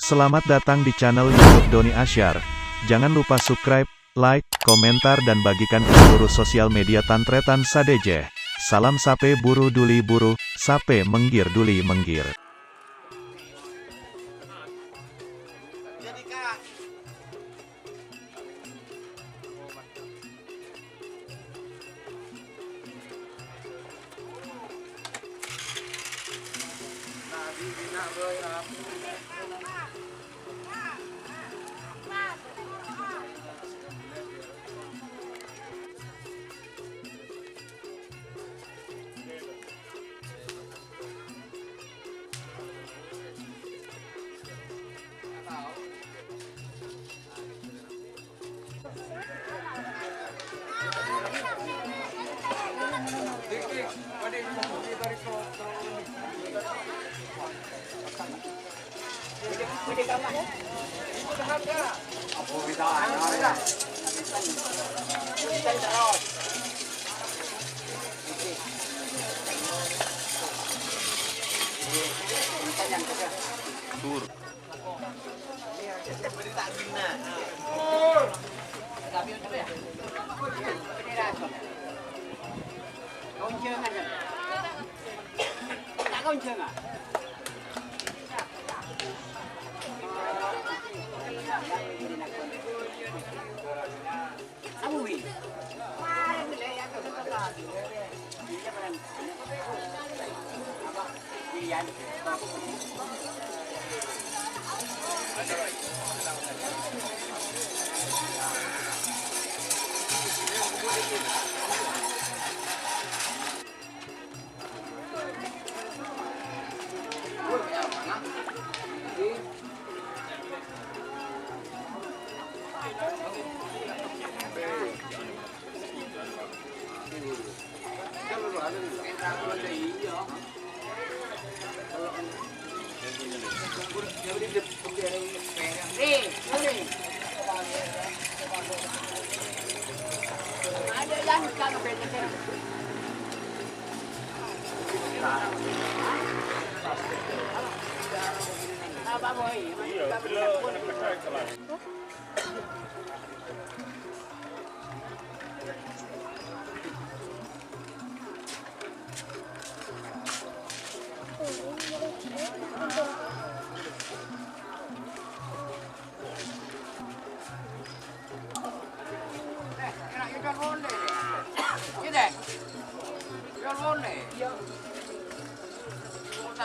Selamat datang di channel YouTube Doni Asyar. Jangan lupa subscribe, like, komentar dan bagikan ke seluruh sosial media Tantretan Sadeje. Salam sape buru duli buru, sape menggir duli menggir.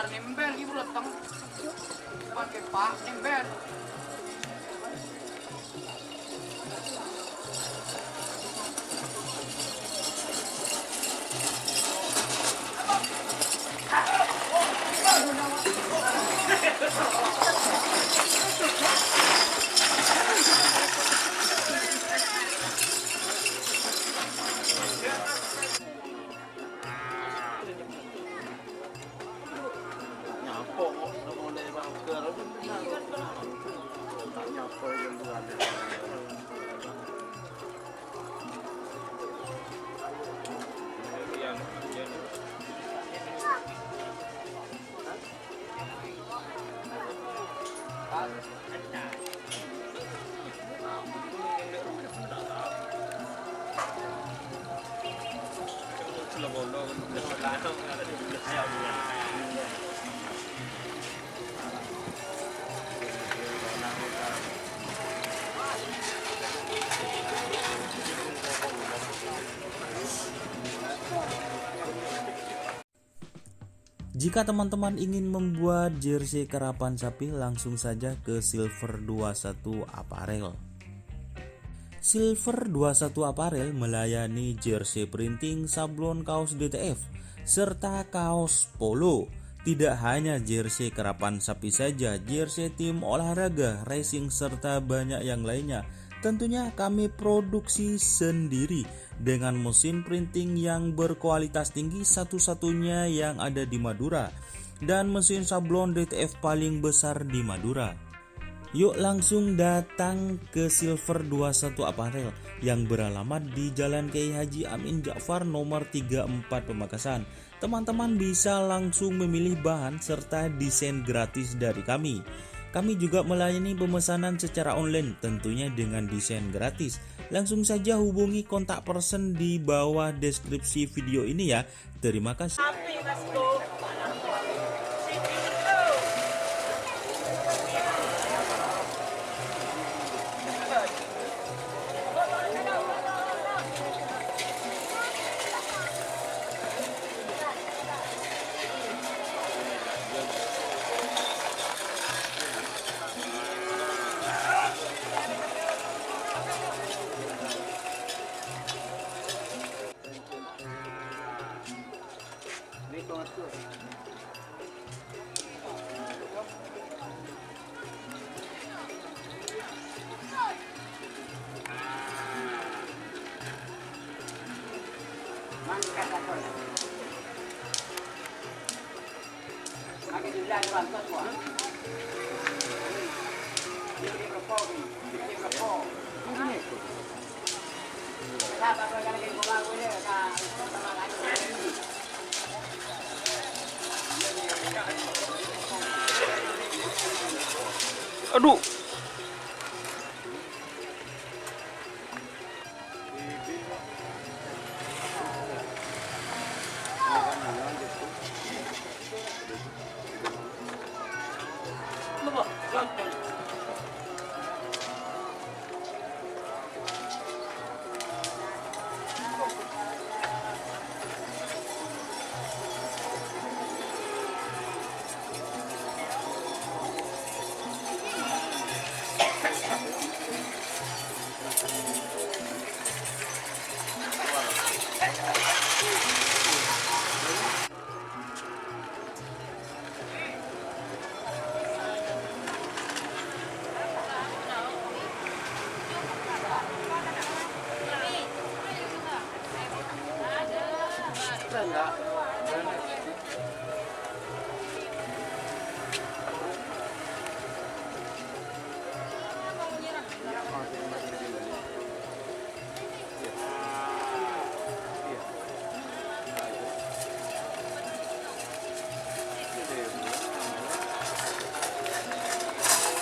Nembel ibu leteng pakai pak nembel Jika teman-teman ingin membuat jersey karapan sapi, langsung saja ke Silver 21 Apparel. Silver 21 Apparel melayani jersey printing, sablon, kaos DTF, serta kaos polo. Tidak hanya jersey karapan sapi saja, jersey tim olahraga, racing serta banyak yang lainnya. Tentunya kami produksi sendiri dengan mesin printing yang berkualitas tinggi, satu-satunya yang ada di Madura, dan mesin sablon DTF paling besar di Madura. Yuk langsung datang ke Silver 21 Apparel yang beralamat di Jalan Kiai Haji Amin Ja'far nomor 34 Pamekasan. Teman-teman bisa langsung memilih bahan serta desain gratis dari kami. Kami juga melayani pemesanan secara online tentunya dengan desain gratis. Langsung saja hubungi kontak person di bawah deskripsi video ini ya. Terima kasih. Aduh.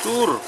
Tur.